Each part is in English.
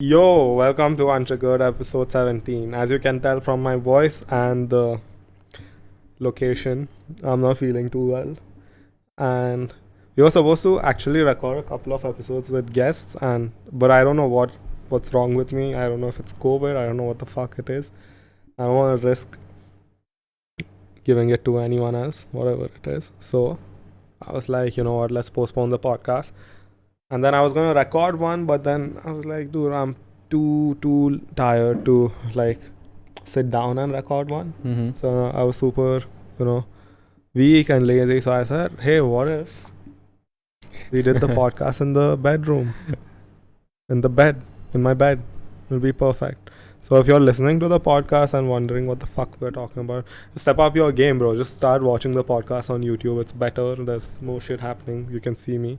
Yo, welcome to Untriggered episode 17. As you can tell from my voice and the location, I'm not feeling too well. And we were supposed to actually record a couple of episodes with guests, but I don't know what's wrong with me. I don't know if it's COVID. I don't know what the fuck it is. I don't want to risk giving it to anyone else, whatever it is. So I was like, you know what, let's postpone the podcast. And then I was gonna record one, but then I was like, dude, I'm too tired to like sit down and record one. Mm-hmm. So I was super, weak and lazy. So I said, hey, what if we did the podcast in the bedroom, in my bed? It'll be perfect. So if you're listening to the podcast and wondering what the fuck we're talking about, step up your game, bro. Just start watching the podcast on YouTube. It's better. There's more shit happening. You can see me.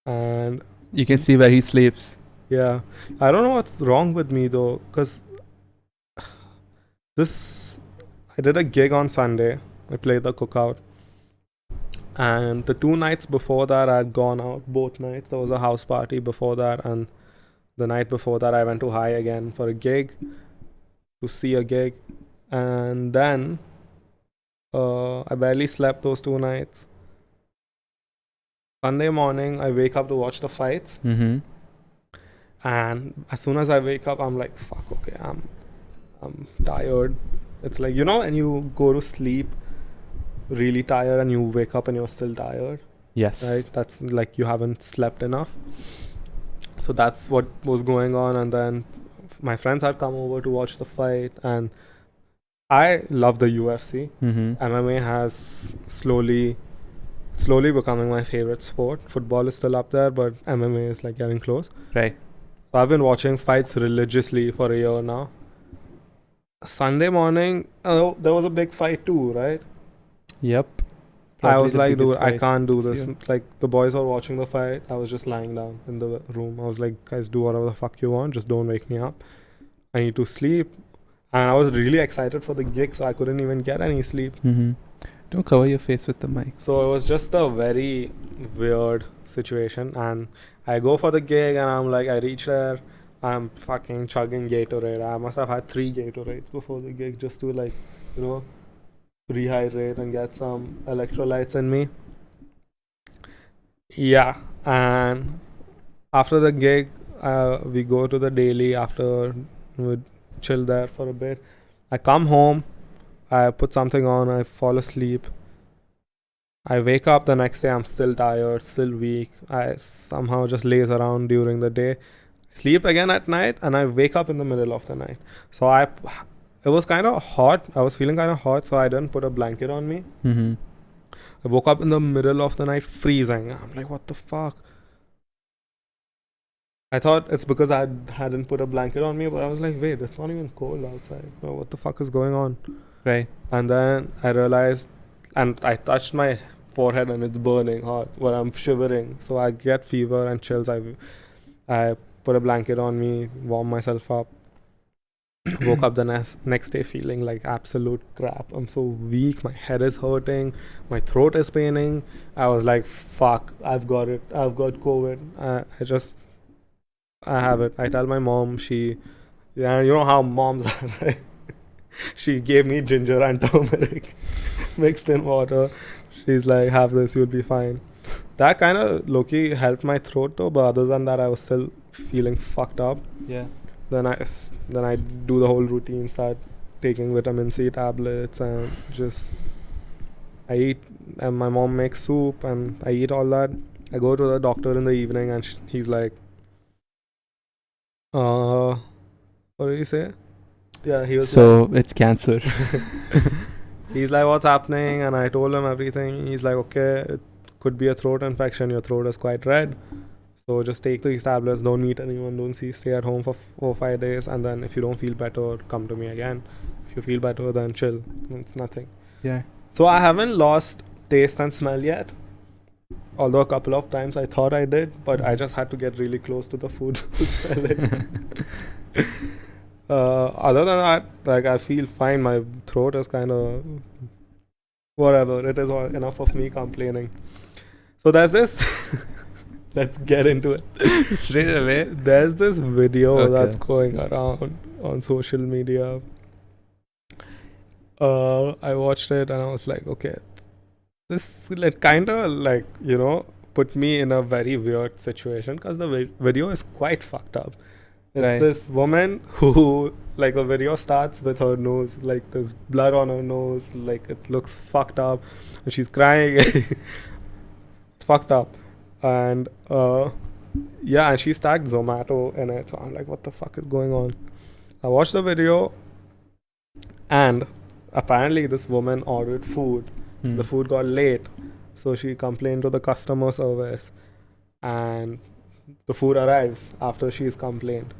And You can see where he sleeps. yeah, I don't know what's wrong with me though, because I did a gig on Sunday. I played the cookout, and the 2 nights before that I had gone out. Both nights there was a house party before that, and the night before that I went to High again for a gig, to see a gig, and then I barely slept those 2 nights. Sunday morning I wake up to watch the fights. Mm-hmm. And as soon as I wake up, I'm like, fuck, okay, I'm tired. It's like, when you go to sleep really tired and you wake up and you're still tired, Yes. right? That's like you haven't slept enough. So that's what was going on. And then my friends had come over to watch the fight. And I love the UFC. Mm-hmm. MMA has slowly becoming my favorite sport. Football is still up there, but MMA is like getting close. Right. So I've been watching fights religiously for a year now. Sunday morning, there was a big fight too, right? Yep. I was the like, biggest dude, I fight can't do this this. year. Like, the boys were watching the fight. I was just lying down in the room. I was like, guys, do whatever the fuck you want. Just don't wake me up. I need to sleep. And I was really excited for the gig, so I couldn't even get any sleep. Mm-hmm. Don't cover your face with the mic. So it was just a very weird situation. And I go for the gig and I'm like, I reach there. I'm fucking chugging Gatorade. I must have had 3 Gatorades before the gig just to rehydrate and get some electrolytes in me. Yeah. And after the gig, we go to the daily after we chill there for a bit. I come home. I put something on, I fall asleep. I wake up the next day, I'm still tired, still weak. I somehow just laze around during the day. Sleep again at night, and I wake up in the middle of the night. So it was kind of hot. I was feeling kind of hot, so I didn't put a blanket on me. Mm-hmm. I woke up in the middle of the night freezing. I'm like, what the fuck? I thought it's because I hadn't put a blanket on me, but I was like, wait, it's not even cold outside. What the fuck is going on? Right. And then I realized, and I touched my forehead and it's burning hot when I'm shivering. So I get fever and chills. I put a blanket on me, warm myself up. Woke up the next day feeling like absolute crap. I'm so weak. My head is hurting. My throat is paining. I was like, fuck, I've got it. I've got COVID. I have it. I tell my mom, you know how moms are, right? She gave me ginger and turmeric mixed in water. She's like, have this, you'll be fine. That kind of low-key helped my throat though, but other than that, I was still feeling fucked up. Yeah. Then I do the whole routine, start taking vitamin C tablets, and I eat, and my mom makes soup, and I eat all that. I go to the doctor in the evening, and he's like, what did he say? Yeah, he was So it's cancer. He's like, what's happening? And I told him everything. He's like, okay, it could be a throat infection. Your throat is quite red. So just take these tablets. Don't meet anyone. Stay at home for 4 or 5 days. And then if you don't feel better, come to me again. If you feel better, then chill. It's nothing. Yeah. So I haven't lost taste and smell yet. Although a couple of times I thought I did. But I just had to get really close to the food to smell it. Other than that, like, I feel fine. My throat is kind of whatever. It is enough of me complaining. So there's this let's get into it. Straight away. There's this video Okay. that's going around on social media. I watched it and I was like, okay, this like kind of like, you know, put me in a very weird situation because the video is quite fucked up. It's Right. this woman who, like, the video starts with her nose, like there's blood on her nose, like it looks fucked up, and she's crying. It's fucked up, and yeah, and she tagged Zomato in it. So I'm like, what the fuck is going on? I watched the video, and apparently this woman ordered food. Hmm. The food got late, so she complained to the customer service, and the food arrives after she's complained.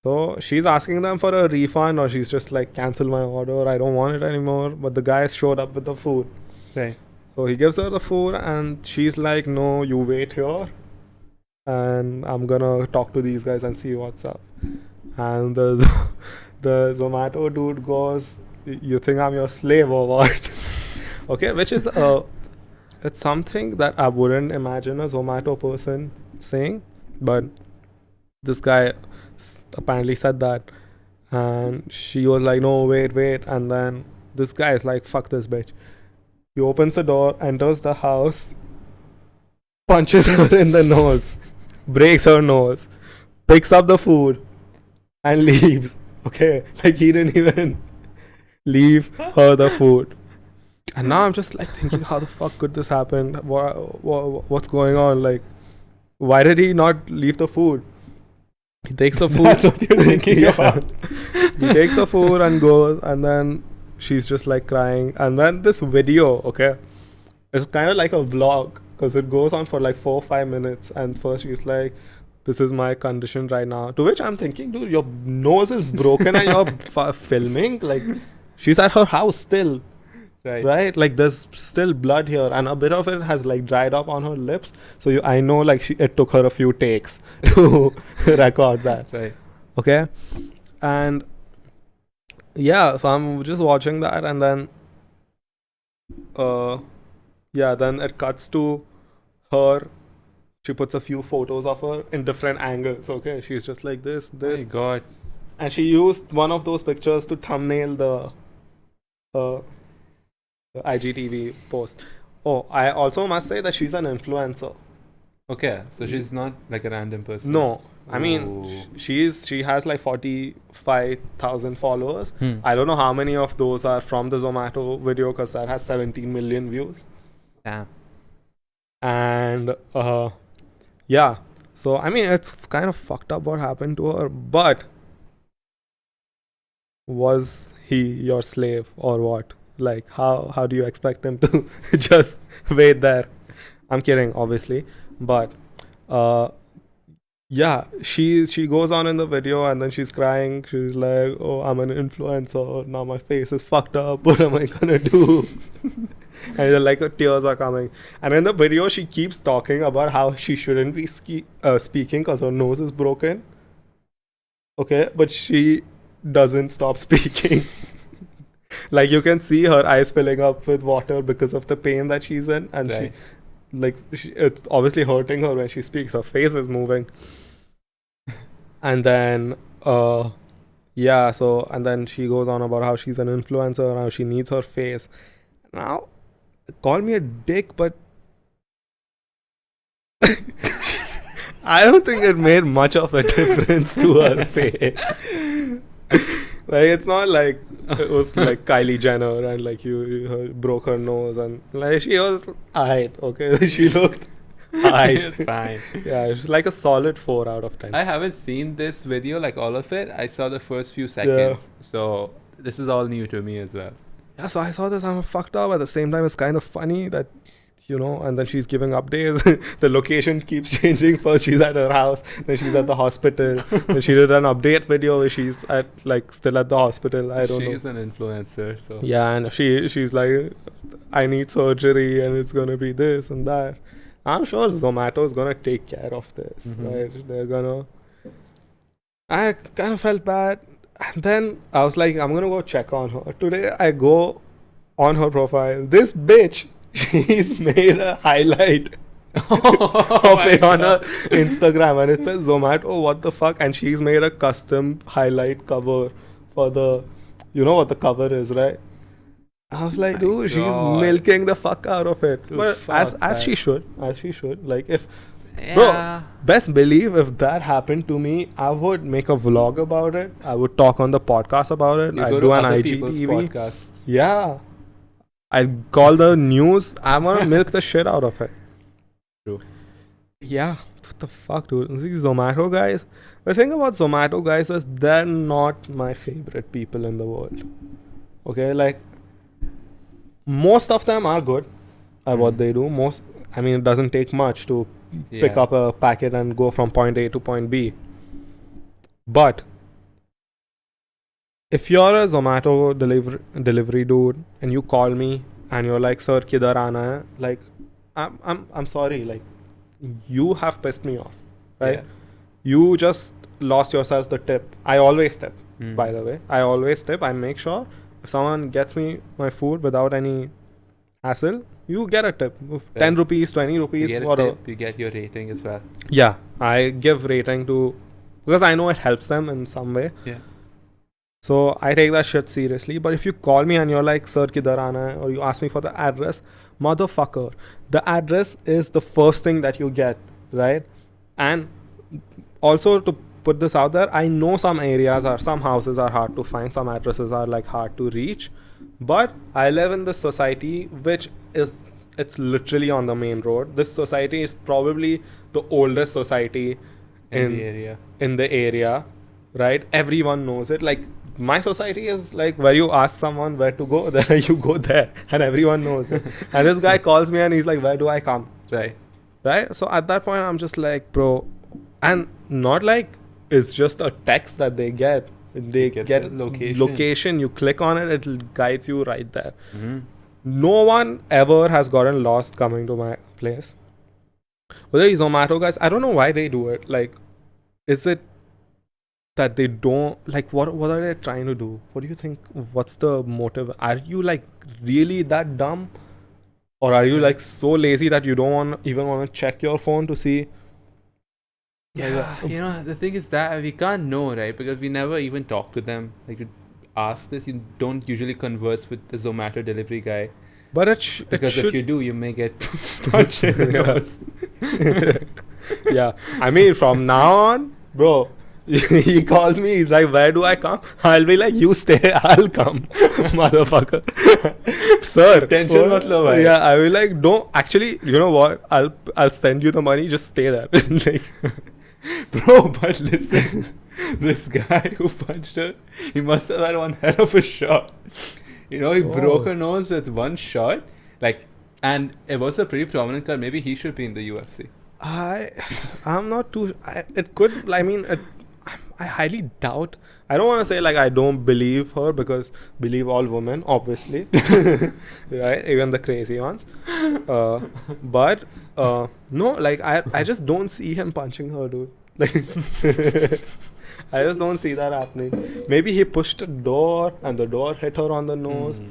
So she's asking them for a refund, or she's just like, cancel my order, I don't want it anymore. But the guy showed up with the food. Right. So he gives her the food, and she's like, no, you wait here, and I'm gonna talk to these guys and see what's up. And the Zomato dude goes, you think I'm your slave or what? Okay, which is it's something that I wouldn't imagine a Zomato person saying, but this guy apparently said that, and she was like, no, wait, and then this guy is like, fuck this bitch. He opens the door, enters the house, punches her in the nose, breaks her nose, picks up the food, and leaves. Okay, like he didn't even leave her the food. And now I'm just like thinking, how the fuck could this happen? What's going on? Like, why did he not leave the food? He takes the food. That's what you're thinking about. He takes the food and goes, and then she's just like crying. And then this video, okay, it's kind of like a vlog because it goes on for like 4 or 5 minutes. And first she's like, this is my condition right now. To which I'm thinking, dude, your nose is broken and you're filming. Like, she's at her house still. Right, like there's still blood here, and a bit of it has like dried up on her lips. So I know like it took her a few takes to record that. Right. Okay, and yeah, so I'm just watching that, and then yeah, then it cuts to her. She puts a few photos of her in different angles. Okay, she's just like this, My God. and she used one of those pictures to thumbnail the IGTV post. Oh, I also must say that she's an influencer. Okay, so she's not like a random person. No, I mean Ooh. she has like 45,000 followers. Hmm. I don't know how many of those are from the Zomato video because that has 17 million views. Damn. And yeah, so I mean it's kind of fucked up what happened to her. But was he your slave or what? Like, how do you expect him to just wait there? I'm kidding, obviously, but yeah, she goes on in the video, and then she's crying. She's like, oh, I'm an influencer now, my face is fucked up, what am I gonna do? And like her tears are coming, and in the video she keeps talking about how she shouldn't be speaking because her nose is broken. Okay, but she doesn't stop speaking. Like, you can see her eyes filling up with water because of the pain that she's in, and Right. it's obviously hurting her when she speaks. Her face is moving. And then yeah, so and then she goes on about how she's an influencer and how she needs her face. Now, call me a dick, but I don't think it made much of a difference to her face. Like, it's not like it was like Kylie Jenner and like you broke her nose, and like she was alright, okay? She looked alright. It's fine. Yeah, it's like a solid 4 out of 10. I haven't seen this video, like all of it. I saw the first few seconds. So this is all new to me as well. Yeah, so I saw this, I'm fucked up. At the same time, it's kind of funny that, you know, and then she's giving updates. The location keeps changing. First she's at her house, then she's at the hospital. Then she did an update video where she's at like still at the hospital. I don't know. She's an influencer, so Yeah, and she's like, I need surgery and it's gonna be this and that. I'm sure Zomato is gonna take care of this, right? They're gonna. I kind of felt bad, and then I was like, I'm gonna go check on her. Today I go on her profile. This bitch, she's made a highlight of it on her Instagram, and it says Zomato, what the fuck? And she's made a custom highlight cover for the, you know what the cover is, right? I was like, dude, she's milking the fuck out of it. Dude, but fuck as she should, like if Yeah. bro, best believe if that happened to me, I would make a vlog about it. I would talk on the podcast about it. You I'd go do to an other people's IGTV. podcasts. Yeah, I'd call the news. I want to milk the shit out of it. True. Yeah, what the fuck, dude? These Zomato guys. The thing about Zomato guys is they're not my favorite people in the world. Okay, like most of them are good at what they do. I mean, it doesn't take much to pick up a packet and go from point A to point B. But if you're a Zomato delivery dude and you call me and you're like, "Sir, kidhar aana hai?" Like, I'm sorry. Like, you have pissed me off, right? Yeah. You just lost yourself the tip. I always tip, by Mm. the way. I always tip. I make sure if someone gets me my food without any hassle, you get a tip. 10 rupees, 20 You rupees, get a whatever. tip, you get your rating as well. Yeah, I give rating to, because I know it helps them in some way. Yeah. So I take that shit seriously. But if you call me and you're like, "Sir, kidhar aana hai?" or you ask me for the address, motherfucker, the address is the first thing that you get, right? And also to put this out there, I know some houses are hard to find, some addresses are like hard to reach. But I live in this society which is, it's literally on the main road. This society is probably the oldest society In the area. in the area, right? Everyone knows it. Like, my society is like where you ask someone where to go, then you go there, and everyone knows it. And this guy calls me and he's like, "Where do I come?" Right. Right? So at that point, I'm just like, bro, and not like it's just a text that they get. They Get get the location. location. You click on it, it guides you right there. Mm-hmm. No one ever has gotten lost coming to my place. But the Zomato guys, I don't know why they do it. Like, is it that they don't, like, what are they trying to do? What do you think? What's the motive? Are you like really that dumb? Or are you like so lazy that you don't even want to check your phone to see? Yeah, you know, the thing is that we can't know, right? Because we never even talk to them. Like, you ask this, you don't usually converse with the Zomato delivery guy. But Because if you do, you may get punched in the nose. Yeah, I mean, from now on, bro, he calls me, he's like, "Where do I come?" I'll be like, "You stay, I'll come." Motherfucker. Sir, Tension mat lo, bhai. yeah, I will like, "Don't, actually, you know what, I'll send you the money, just stay there." Like, Bro, but listen, this guy who punched her, he must have had one hell of a shot. You know, he broke her nose with one shot. Like, and it was a pretty prominent cut. Maybe he should be in the UFC. I'm not too, it could, I mean, I highly doubt. I don't want to say like I don't believe her, because believe all women, obviously. Right? Even the crazy ones. But no, like I just don't see him punching her, dude. Like, I just don't see that happening. Maybe he pushed a door and the door hit her on the nose.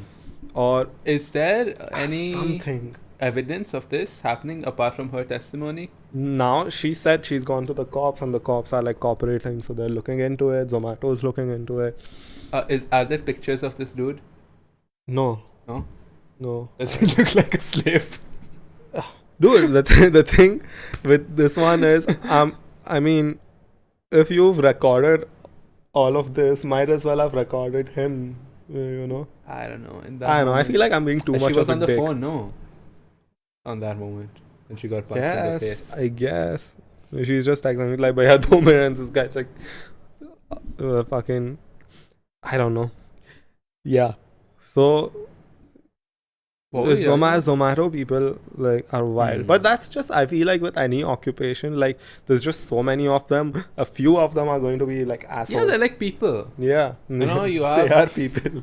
Or Is there any something. evidence of this happening apart from her testimony? Now she said she's gone to the cops, and the cops are like cooperating, so they're looking into it. Zomato is looking into it. Are there pictures of this dude? No. No? Does he look like a slave? Dude, the thing with this one is, I mean, if you've recorded all of this, might as well have recorded him, you know. I don't know. I know. I feel like I'm being too much she was of on a the dick. phone, no? On that moment. When she got punched in the face. Yes, I guess. She's just texting me like, "Bhaiya, 2 minutes." This guy's like, fucking, I don't know. Yeah. So, What were you Zomato people like are wild. But that's just, I feel like with any occupation, like there's just so many of them. A few of them are going to be like assholes. Yeah, they're like people. Yeah. You know, you They are are people.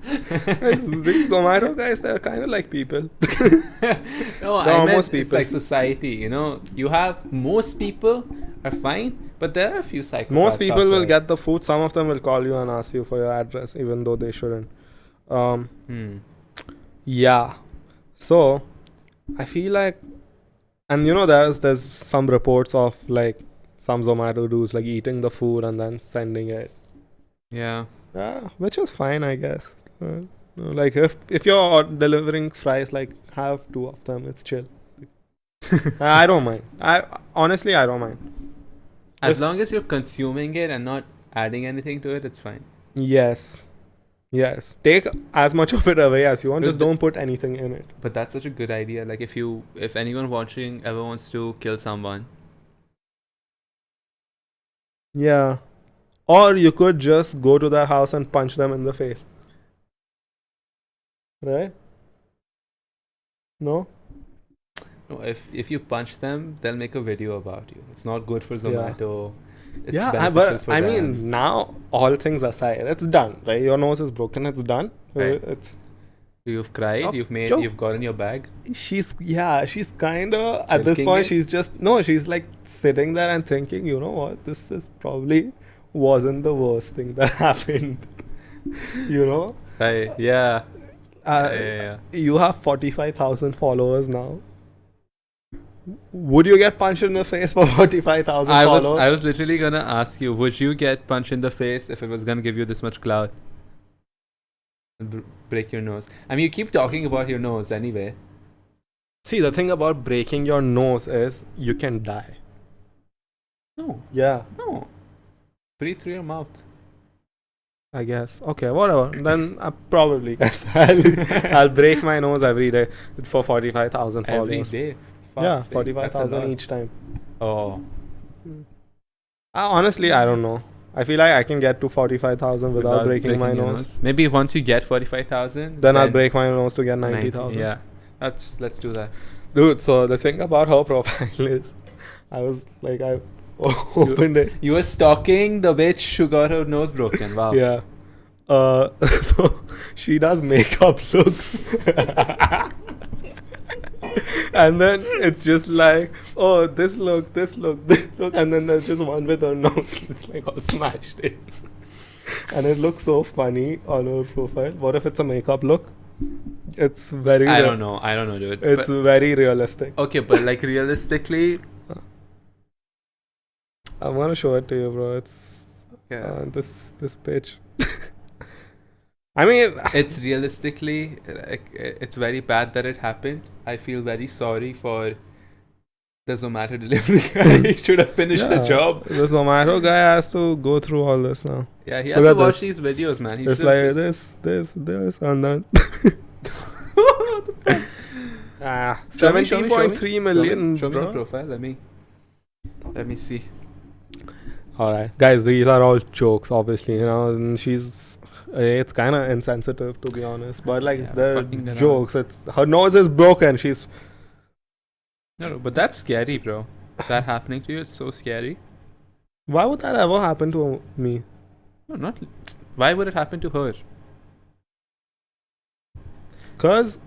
These Zomato guys, they're kind of like people. No, They're I almost meant it's people. like society, you know. You have, most people are fine, but there are a few psychopaths. Most people out will there. get the food. Some of them will call you and ask you for your address, even though they shouldn't. Yeah. So, I feel like And you know, there's some reports of like some Zomato dudes like eating the food and then sending it. Yeah. Yeah, which is fine, I guess. Like if you're delivering fries, like have 2 of them. It's chill. I don't mind. I honestly don't mind. As long as you're consuming it and not adding anything to it, it's fine. Yes. Take as much of it away as you want. Because Just don't put anything in it. But that's such a good idea. Like if anyone watching ever wants to kill someone, Yeah. Or you could just go to their house and punch them in the face. Right? No? no, if you punch them, they'll make a video about you. It's not good for Zomato. It's Yeah, beneficial but for I them. mean, now all things aside, it's done, right? Your nose is broken, it's done. Right. It's You've cried. Oh, You've gotten your bag. she's kind of at this Milking point. it? She's like sitting there and thinking, you know what? This is probably wasn't the worst thing that happened. You know, Right. Yeah. uh, Yeah. you have 45,000 followers now. Would you get punched in the face for 45,000 followers? I was literally gonna ask you, would you get punched in the face if it was gonna give you this much clout? And break your nose. I mean, you keep talking about your nose anyway. See, the thing about breaking your nose is you can die. No. Yeah, No. Breathe through your mouth. I guess. Okay, whatever. Then I probably guess I'll break my nose every day for 45,000 followers. Every day. Yeah, Fuck's sake, that's a 45,000 lot. each time. Oh. Honestly, I don't know. I feel like I can get to 45,000 without breaking my your nose. Maybe once you get 45,000, Then I'll break my nose to get 90, 90,000. Yeah. Let's do that. Dude, so the thing about her profile is, I was like, I opened it. You were stalking the bitch who got her nose broken. Wow. Yeah. So she does makeup looks. And then it's just like, oh, this look, and then there's just one with her nose. It's like all smashed in. And it looks so funny on her profile. What if it's a makeup look? It's very. I don't know, dude. It's very realistic. Okay, but like realistically, I'm gonna show it to you, bro. It's yeah. this page. I mean, It's realistically, like, it's very bad that it happened. I feel very sorry for the Zomato delivery guy. He should have finished the yeah, job. The Zomato guy has to go through all this now. Yeah, he has Look to at watch this. these videos, man. He It's should like have this, and then. Show me, 70.3 million, Show me bro. the profile. Let me see. All right, guys, these are all jokes, obviously. You know, and it's kind of insensitive, to be honest. But like, Yeah, they're fucking around. jokes. Her nose is broken. She's. No, but that's scary, bro. That happening to you, it's so scary. Why would that ever happen to me? No, not. Why would it happen to her? Cause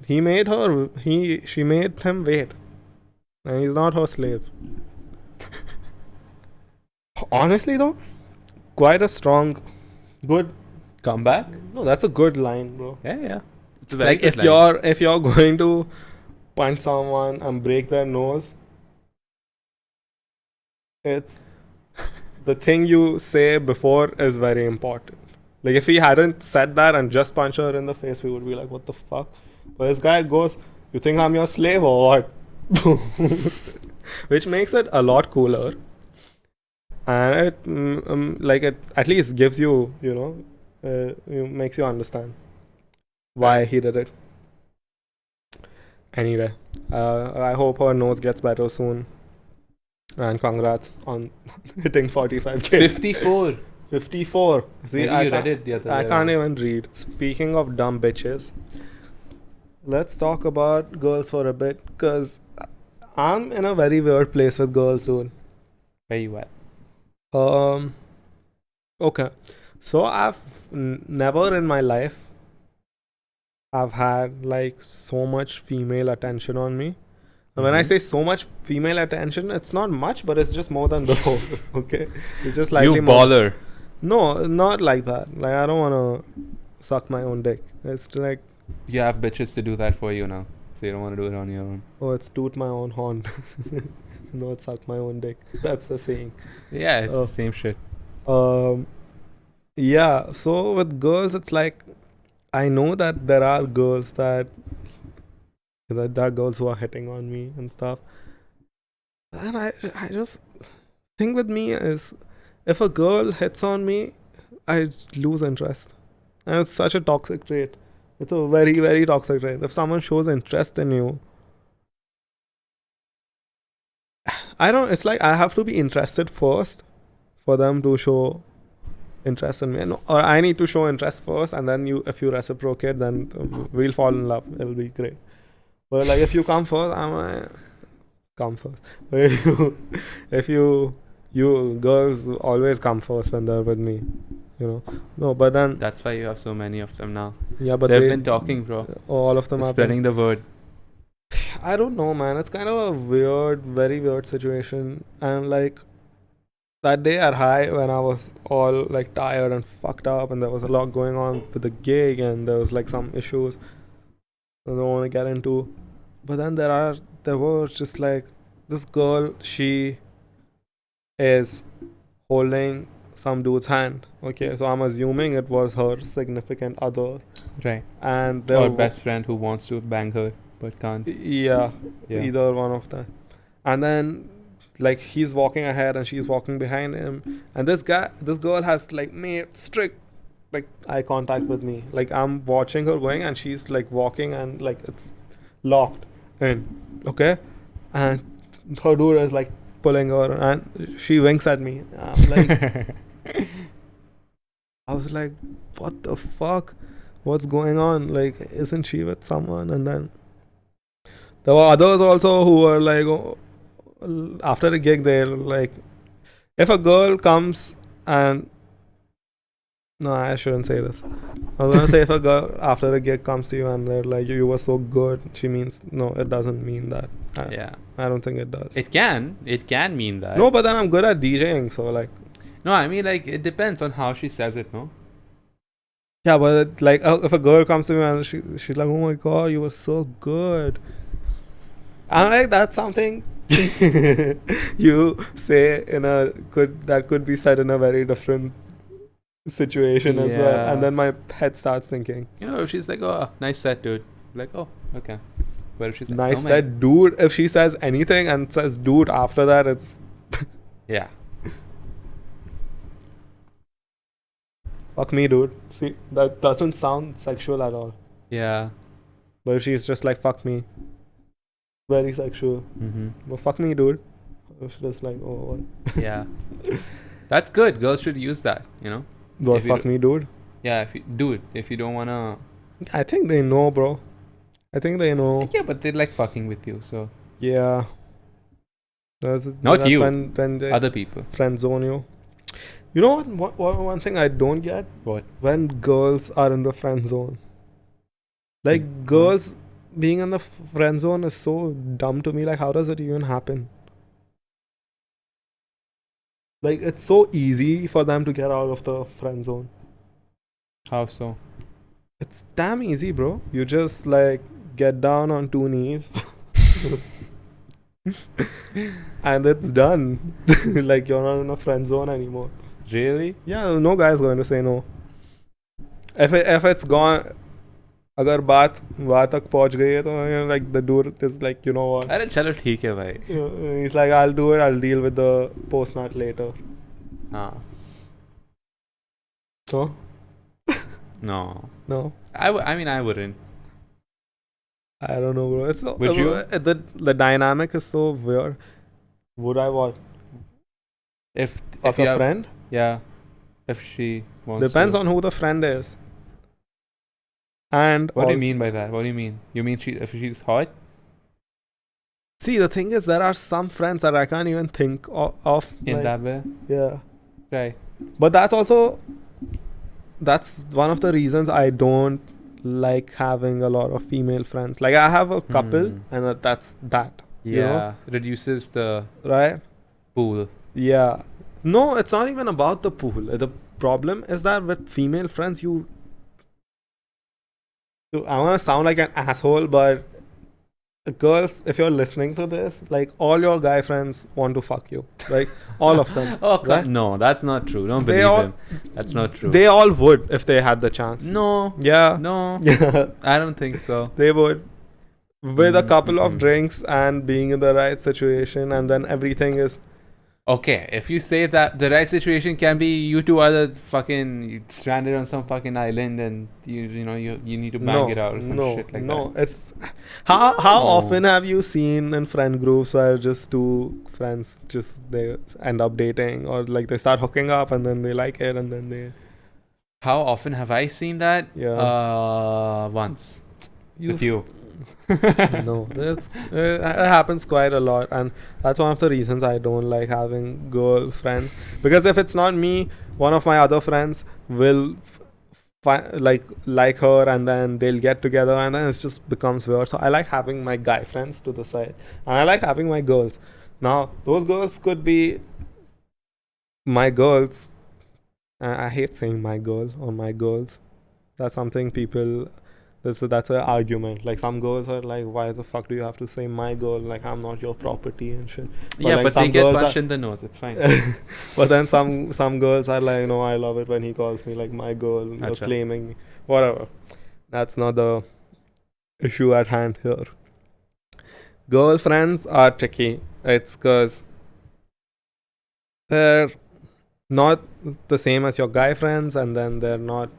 she made him wait, and he's not her slave. Honestly, though, quite a strong, good. Comeback? No, that's a good line, bro. Yeah. It's a very Like good line. if you're going to punch someone and break their nose, it's the thing you say before is very important. Like if he hadn't said that and just punched her in the face, we would be like, what the fuck? But this guy goes, you think I'm your slave or what? Which makes it a lot cooler. And it at least gives you, makes you understand why he did it. Anyway, I hope her nose gets better soon. And congrats on hitting 45k. 54. 54. See, Maybe you read it the other I day. can't even read. Speaking of dumb bitches, let's talk about girls for a bit, because I'm in a very weird place with girls soon. Where you at? Okay. So I've never in my life I've had like so much female attention on me. And when I say so much female attention, it's not much, but it's just more than before. Okay, it's just slightly You more. baller. No, not like that. Like I don't want to suck my own dick. It's like You have bitches to do that for you now. So you don't want to do it on your own. Oh, it's toot my own horn. No, it's suck my own dick. That's the saying. Yeah, it's Oh. the same shit. Yeah, so with girls, it's like, I know that there are girls that there are girls who are hitting on me and stuff. And I just thing with me is, if a girl hits on me, I lose interest. And it's such a toxic trait. It's a very, very toxic trait. If someone shows interest in you, it's like I have to be interested first for them to show interest in me. Or I need to show interest first, and then if you reciprocate, then we'll fall in love. It'll be great. But like, if you come first, come first. But if you girls always come first when they're with me, you know. No, but then That's why you have so many of them now. yeah, but They've they, been talking, bro. all of them are Spreading the word. I don't know, man. It's kind of a weird, very weird situation. And like, that day at High, when I was all like tired and fucked up, and there was a lot going on with the gig, and there was like some issues I don't want to get into. But then there was just like this girl, she is holding some dude's hand. Okay, so I'm assuming it was her significant other. Right. And Or best friend who wants to bang her but can't. Yeah, Yeah. either one of them. And then like, he's walking ahead and she's walking behind him, and this girl has like made strict like eye contact with me. Like, I'm watching her going, and she's like walking, and like it's locked in. Okay, and her dude is like pulling her, and she winks at me. I'm like, I was like, what the fuck? What's going on? Like, isn't she with someone? And then there were others also who were like, oh, after a gig, they're like, if a girl comes and no, I shouldn't say this. I was gonna say, if a girl after a gig comes to you and they're like, you were so good, she means no, it doesn't mean that. Yeah. I don't think it does. It can mean that. No, but then I'm good at DJing, so like. No, I mean, like, it depends on how she says it, no? Yeah, but like, if a girl comes to me and she's like, oh my god, you were so good. I'm like, that's something you say that could be said in a very different situation as well. Yeah. And then my head starts thinking, You know, if she's like, oh, nice set, dude. Like, oh, okay. But if she's like, nice oh, said, dude. If she says anything and says dude after that, it's Yeah. fuck me, dude. See, that doesn't sound sexual at all. Yeah. But if she's just like, fuck me, very sexual. Mm-hmm. But fuck me, dude. It's just like, oh, what? Yeah. That's good. Girls should use that, you know? What, If you fuck do- me, dude? Yeah, if you don't want to... I think they know, bro. I think they know. Yeah, but they like fucking with you, so... Yeah. That's Not you. When they Other people. friend zone you. You know what? One thing I don't get? What? When girls are in the friend zone. Like, girls being in the friend zone is so dumb to me. Like, how does it even happen? Like, it's so easy for them to get out of the friend zone. How so? It's damn easy, bro. You just like get down on 2 knees and it's done. Like, you're not in a friend zone anymore. Really? Yeah, no guy's going to say no. If it's gone, अगर बात तक पहुंच गई है तो, you know, like, the dude is like, you know what? अरे चलो ठीक है भाई. He's like, I'll do it. I'll deal with the post nut later. हाँ. So No. no, I mean, I wouldn't. I don't know, bro. It's so, Would you? the dynamic is so weird. Would I what? If Of you a have- friend? Yeah. If she wants Depends to. on who the friend is. And What do you also- mean by that? What do you mean? You mean if she's hot? See, the thing is, there are some friends that I can't even think of In like, that way? yeah. Right. But that's one of the reasons I don't like having a lot of female friends. Like, I have a couple, and that's that. Yeah. You know? Reduces the Right? pool. Yeah. No, it's not even about the pool. The problem is that with female friends, I want to sound like an asshole, but girls, if you're listening to this, like all your guy friends want to fuck you, like all of them. Oh, right? no, that's not true. Don't They believe all- him. That's not true. They all would if they had the chance. No, Yeah. no, Yeah. I don't think so. They would. With a couple of Mhm. drinks and being in the right situation, and then everything is. Okay, if you say that the right situation can be you two are the fucking stranded on some fucking island and you need to bang it out or some shit like no, that. it's how No. often have you seen in friend groups where just two friends just they end up dating, or like they start hooking up and then they like it and then they How often have I seen that? Once. With you. no, it happens quite a lot, and that's one of the reasons I don't like having girlfriends, because if it's not me, one of my other friends will like her, and then they'll get together, and then it just becomes weird. So I like having my guy friends to the side, and I like having my girls. Now those girls could be my girls. I hate saying my girl or my girls. That's something people. That's an argument. Like some girls are like, why the fuck do you have to say my girl? Like I'm not your property and shit. Yeah, like, but some they get girls punched in the nose. It's fine. but then some girls are like, no, I love it when he calls me like my girl. You're Acha. claiming whatever. That's not the issue at hand here. Girlfriends are tricky. It's because they're not the same as your guy friends, and then they're not.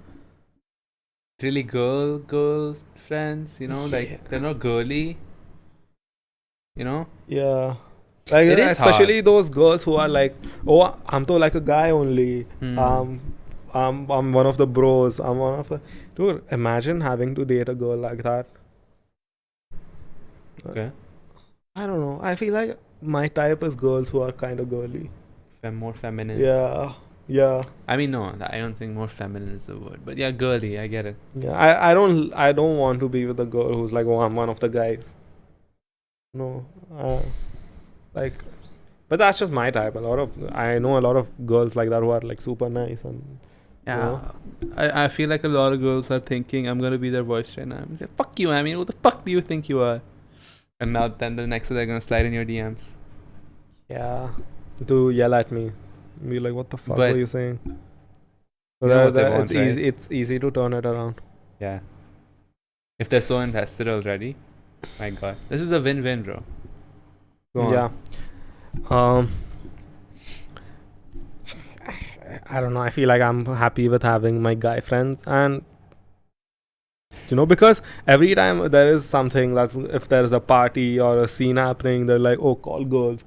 Really girl friends, like Yeah. they're not girly. Yeah. Like It is especially those girls who are like, oh, I'm to like a guy only. Hmm. I'm one of the bros. I'm one of the dude. Imagine having to date a girl like that. Okay. I don't know. I feel like my type is girls who are kind of girly. More feminine. Yeah. Yeah. I mean, no, I don't think more feminine is the word, but yeah, girly. I get it. Yeah. I don't want to be with a girl who's like, oh, I'm one of the guys. No. Like, but that's just my type. I know a lot of girls like that who are like super nice and. Yeah. I feel like a lot of girls are thinking I'm gonna be their voice right now. I'm like, fuck you, I mean, who the fuck do you think you are? And now then the next day they're gonna slide in your DMs. Yeah. To yell at me. Be like, what the fuck But were you saying? you know what they want, right? It's easy to turn it around. Yeah. If they're so invested already, my god, this is a win-win, bro. Go on. Yeah. I don't know. I feel like I'm happy with having my guy friends, and because every time there is something if there's a party or a scene happening, they're like, oh, call girls.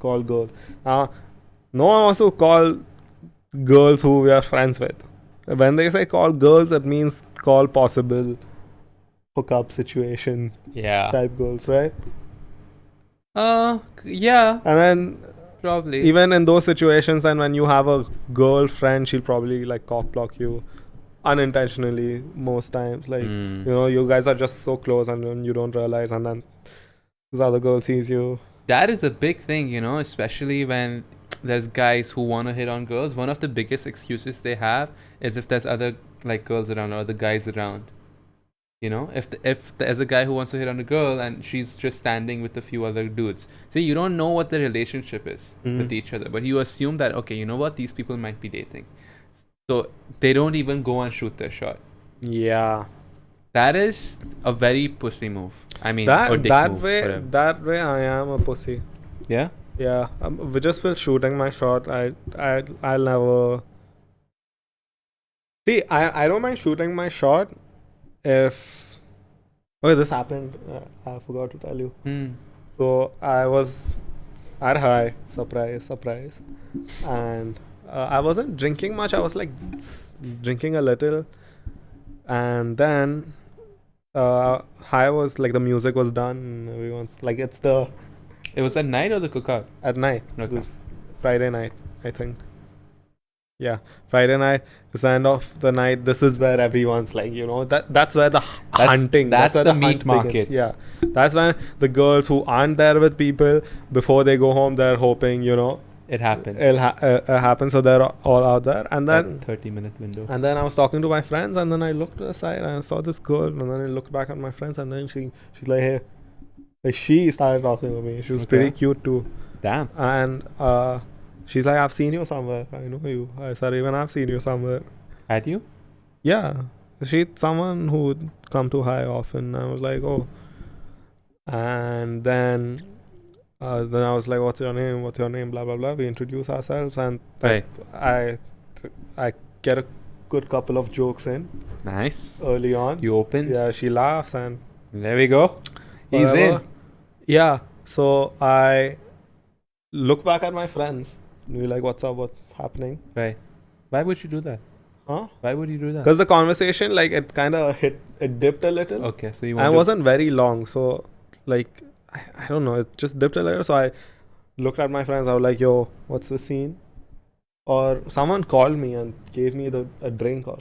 No one wants to call girls who we are friends with. When they say call girls, it means call possible hookup situation Yeah. type girls, right? Yeah, And then probably. even in those situations, and when you have a girlfriend, she'll probably like cock block you unintentionally most times. Like, Mm. you guys are just so close and then you don't realize, and then this other girl sees you. That is a big thing, especially when there's guys who want to hit on girls. One of the biggest excuses they have is if there's other like girls around or the guys around. If there's a guy who wants to hit on a girl and she's just standing with a few other dudes. See, you don't know what the relationship is with each other, but you assume that, okay, you know what, these people might be dating. So they don't even go and shoot their shot. Yeah. That is a very pussy move. I mean, or dick move, whatever. that way I am a pussy. Yeah? Yeah, we just feel shooting my shot. I'll never. See, I don't mind shooting my shot if. Okay, this happened. I forgot to tell you. So I was at high, surprise, and I wasn't drinking much. I was like drinking a little, and then high was like the music was done. And everyone's like, It was at night or the cookout? at night. It Okay. was Friday night, I think. Yeah, Friday night. It's the end of the night. This is where everyone's like, that's where the hunting. that's where the hunt meat begins. market. Yeah, that's when the girls who aren't there with people before they go home, they're hoping, It happens. it'll happen. So they're all out there, and then. 30-minute window. And then I was talking to my friends, and then I looked to the side and I saw this girl, and then I looked back at my friends, and then she's like, hey, Like she started talking to me. She was pretty cute too. Damn. And she's like, I've seen you somewhere. I know you. I said, even I've seen you somewhere. Had you? Yeah. She's someone who would come to High often. I was like, oh. And then I was like, what's your name? What's your name? Blah, blah, blah. We introduce ourselves. And Right. I get a good couple of jokes in Nice. early on. You opened? Yeah, she laughs and There we go. He's whatever. in. Yeah. So I look back at my friends. And we're like, what's up? What's happening? Right. Why would you do that? Huh? Why would you do that? Because the conversation, like, it kind of it dipped a little. Okay, so you And want it wasn't very long. So, like, I don't know. It just dipped a little. So I looked at my friends. I was like, yo, what's the scene? Or someone called me and gave me a drink or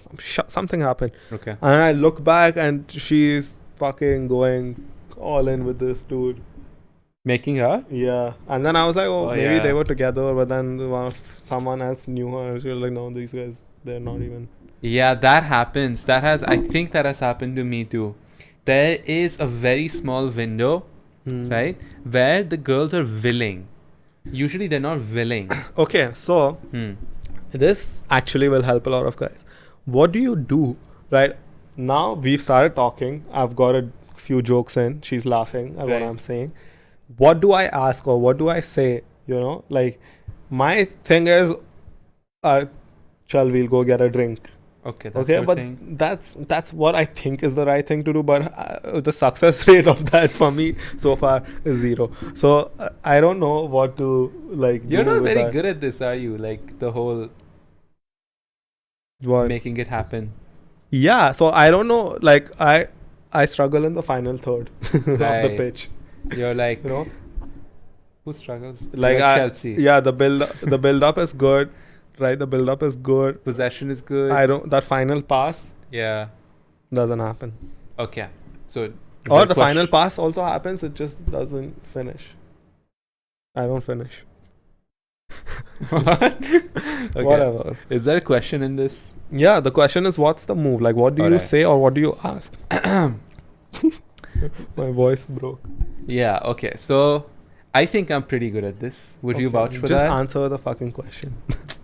something happened. Okay. And I look back and she's fucking going all in with this dude. Making out? Yeah. And then I was like, oh, maybe yeah. they were together. But then someone else knew her. And she was like, no, these guys, they're not even. Yeah, that happens. I think that has happened to me too. There is a very small window, right, where the girls are willing. Usually they're not willing. Okay, so this actually will help a lot of guys. What do you do, right? Now we've started talking. I've got a few jokes in. She's laughing at what Right. I'm saying. What do I ask or what do I say? You know, like my thing is, chal, we'll go get a drink. Okay, that's Okay, your but thing. that's what I think is the right thing to do. But the success rate of that for me so far is 0. So I don't know what to like. You're do not with very that. good at this, are you? Like the whole What? making it happen. Yeah, so I don't know. Like I struggle in the final third of the Right. pitch. You're like, You know, who struggles? like Chelsea. yeah, the build up is good, right? The build up is good. Possession is good. That final pass Yeah. doesn't happen, Okay. So. is or there the question- final pass also happens. It just doesn't finish. I don't finish. What? Okay. Whatever. Is there a question in this? Yeah, the question is, what's the move? Like, what do you Alright. say or what do you ask? My voice broke. Yeah. Okay. So. I think I'm pretty good at this. Would you Okay, vouch for just that? answer the fucking question.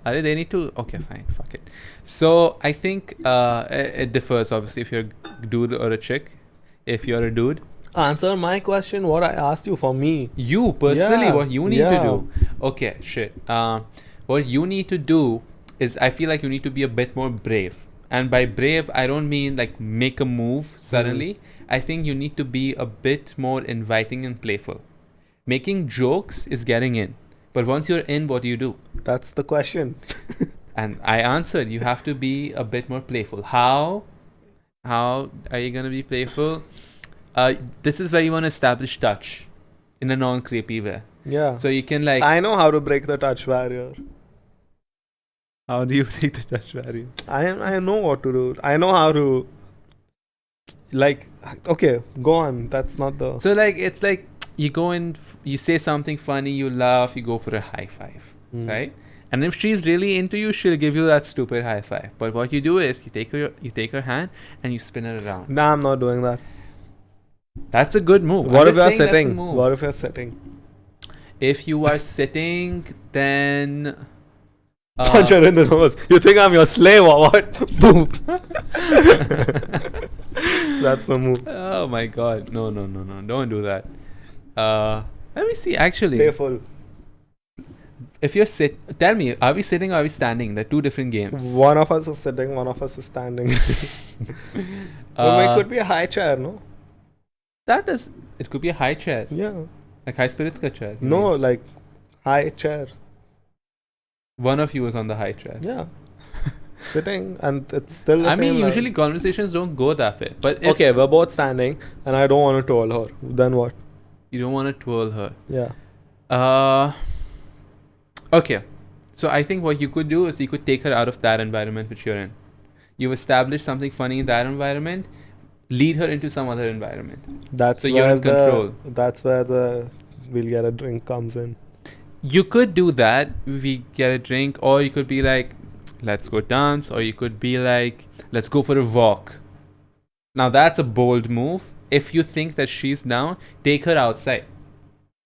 They need to. Okay, fine. Fuck it. So I think it differs obviously if you're a dude or a chick. If you're a dude, Answer my question. What I asked you for me. you personally, Yeah, what you need to yeah. do. Okay, shit. What you need to do is, I feel like you need to be a bit more brave. And by brave, I don't mean like make a move suddenly. I think you need to be a bit more inviting and playful. Making jokes is getting in. But once you're in, what do you do? That's the question. And I answered, you have to be a bit more playful. How are you going to be playful? This is where you want to establish touch in a non-creepy way. Yeah. So you can like... I know how to break the touch barrier. How do you break the touch barrier? I know what to do. I know how to. Like, okay, go on. That's not the. So like, it's like you go in, you say something funny, you laugh, you go for a high five, right? And if she's really into you, she'll give you that stupid high five. But what you do is you take her hand and you spin it around. Nah, I'm not doing that. That's a good move. What I'm if just you're saying that's a sitting? move. What if you're sitting? If you are sitting, then Punch her in the nose. You think I'm your slave or what? Boom. That's the move. oh my god, no, don't do that. Let me see. Actually, Playful. if you're tell me, are we sitting or are we standing? They're two different games. One of us is sitting, one of us is standing. Well, it could be a high chair, no? It could be a high chair, Yeah. like high spirits ka chair. you No, mean? like high chair. One of you is on the high chair. Yeah. Sitting, and it's still the I same. mean, level. usually conversations don't go that way. But if Okay, we're both standing, and I don't want to twirl her. Then what? you don't want to twirl her. Yeah. Okay. So I think what you could do is you could take her out of that environment which you're in. You've established something funny in that environment, lead her into some other environment. That's So where you're in control. That's where the we'll get a drink comes in. You could do that, we get a drink, or you could be like, let's go dance, or you could be like, let's go for a walk. Now that's a bold move. if you think that she's down, take her outside.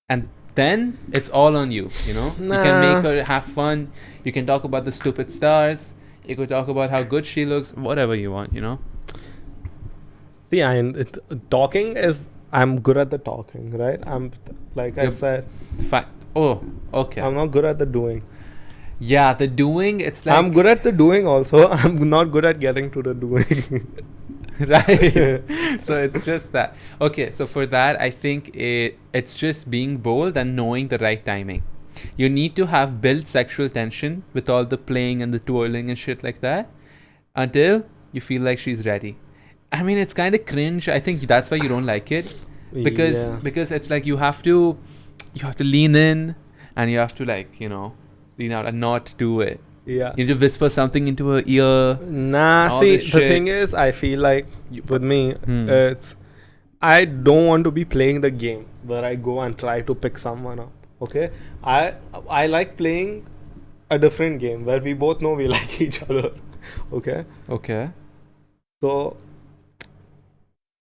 And then it's all on you, you know? You can make her have fun. You can talk about the stupid stars. You could talk about how good she looks. Whatever you want, you know? See, talking is... I'm good at the talking, right? I'm... Like I said... Oh, okay. I'm not good at the doing. Yeah, the doing, it's like... I'm good at the doing also. I'm not good at getting to the doing. Right. So it's just that. Okay, so for that, I think it's just being bold and knowing the right timing. You need to have built sexual tension with all the playing and the twirling and shit like that until you feel like she's ready. I mean, it's kind of cringe. I think that's why you don't like it. Because it's like you have to lean in and you have to, like, you know, lean out and not do it. Yeah. You need to whisper something into her ear. Nah, see, the thing is, I feel like with me, it's... I don't want to be playing the game where I go and try to pick someone up. Okay? I like playing a different game where we both know we like each other. Okay? Okay. So...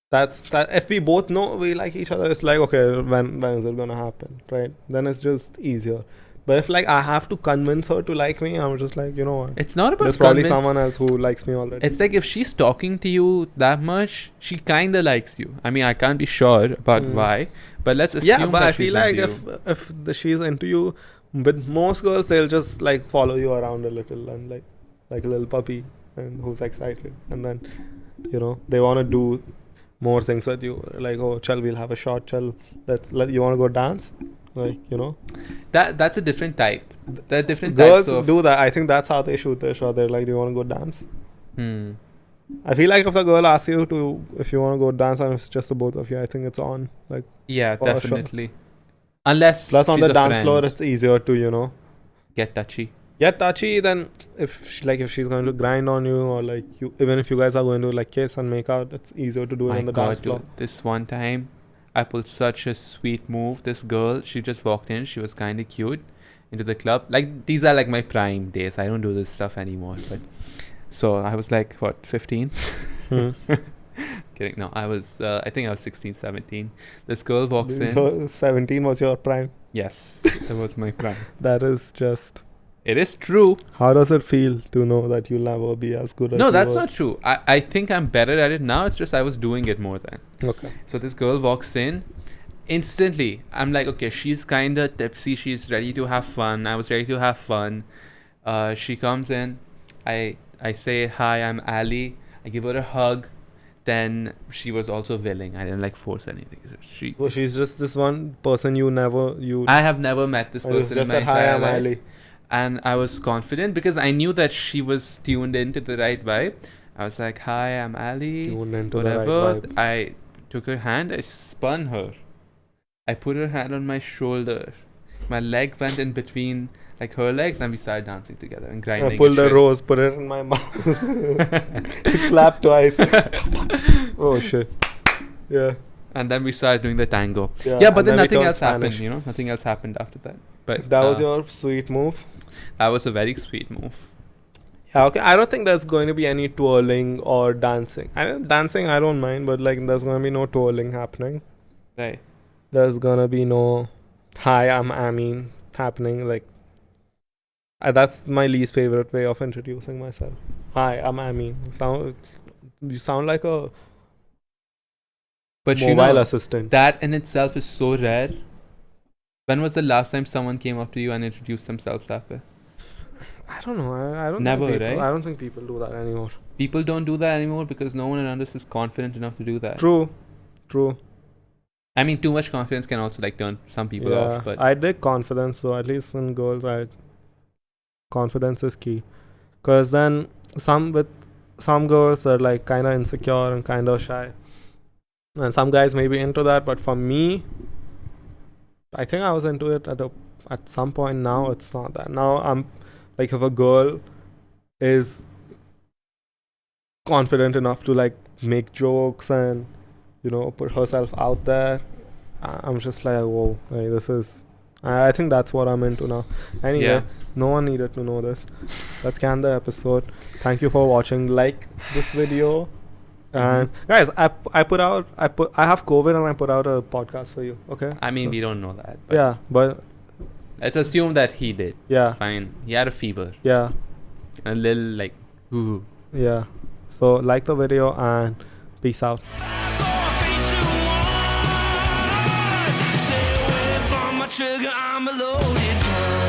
That's that. If we both know we like each other, it's like, okay, when is it gonna happen, right? Then it's just easier. But if like I have to convince her to like me, I'm just like, you know what? It's not about there's probably someone else who likes me already. It's like if she's talking to you that much, she kinda likes you. I mean, I can't be sure about why, but let's assume. Yeah, but that I feel like if she's into you, with most girls they'll just like follow you around a little and like a little puppy and who's excited, and then you know they want to do more things with you, like, oh, chal, we'll have a shot, chal, you want to go dance, like, you know, that's a different type. There are different girls types of do that. I think that's how they shoot their shot. They're like, do you want to go dance? I feel like if the girl asks you if you want to go dance and it's just the both of you, I think it's on, like, yeah, definitely. Unless plus on she's the a dance friend. floor it's easier to, you know, get touchy. Then if she's going to grind on you, or like even if you guys are going to like kiss and make out, it's easier to do it on the dance floor. Dude, this one time I pulled such a sweet move. This girl, she just walked in, she was kind of cute, into the club. Like, these are like my prime days. I don't do this stuff anymore, but so I was like, what, 15? Kidding. No, I think I was 16, 17. This girl walks in. 17 was your prime? Yes, that was my prime. That is just... It is true. How does it feel to know that you'll never be as good as you No, that's were? not true. I think I'm better at it now. It's just I was doing it more then. Okay. So this girl walks in. Instantly, I'm like, okay, she's kind of tipsy. She's ready to have fun. I was ready to have fun. She comes in. I say, hi, I'm Ali. I give her a hug. Then she was also willing. I didn't like force anything. So she's just this one person I have never met this person in my entire life. Ali. And I was confident because I knew that she was tuned into the right vibe. I was like, hi, I'm Ali. Tuned into whatever. the right vibe. I took her hand. I spun her. I put her hand on my shoulder. My leg went in between like her legs, and we started dancing together and grinding. I pulled a rose, put it in my mouth. Clap twice. Oh shit. Yeah. And then we started doing the tango. Yeah, but then nothing else happened, you know? Nothing else happened after that. But that was your sweet move? That was a very sweet move. Yeah, okay. I don't think there's going to be any twirling or dancing. I mean, dancing, I don't mind, but like there's going to be no twirling happening. Right. There's going to be no, hi, I'm Amin happening. Like, that's my least favorite way of introducing myself. Hi, I'm Amin. You sound like a mobile assistant. That in itself is so rare. When was the last time someone came up to you and introduced themselves that way? I don't know. I don't. Never, think right? I don't think people do that anymore. People don't do that anymore because no one around us is confident enough to do that. True. I mean, too much confidence can also like turn some people off. But I dig confidence, so at least in girls, confidence is key. Because then some girls are like kind of insecure and kind of shy, and some guys may be into that. But for me, I think I was into it at some point. Now it's not that. Now I'm like, if a girl is confident enough to like make jokes and, you know, put herself out there, I'm just like, whoa, like, this is... I think that's what I'm into now. Anyway, no one needed to know this. Let's end the episode. Thank you for watching. Like this video And guys, I have COVID and I put out a podcast for you. Okay. I mean, So- we don't know that. But yeah, but let's assume that he did. yeah, Fine. He had a fever. yeah, A little like, ooh. yeah. So like the video and peace out. Stay away from my trigger, I'm a loaded gun.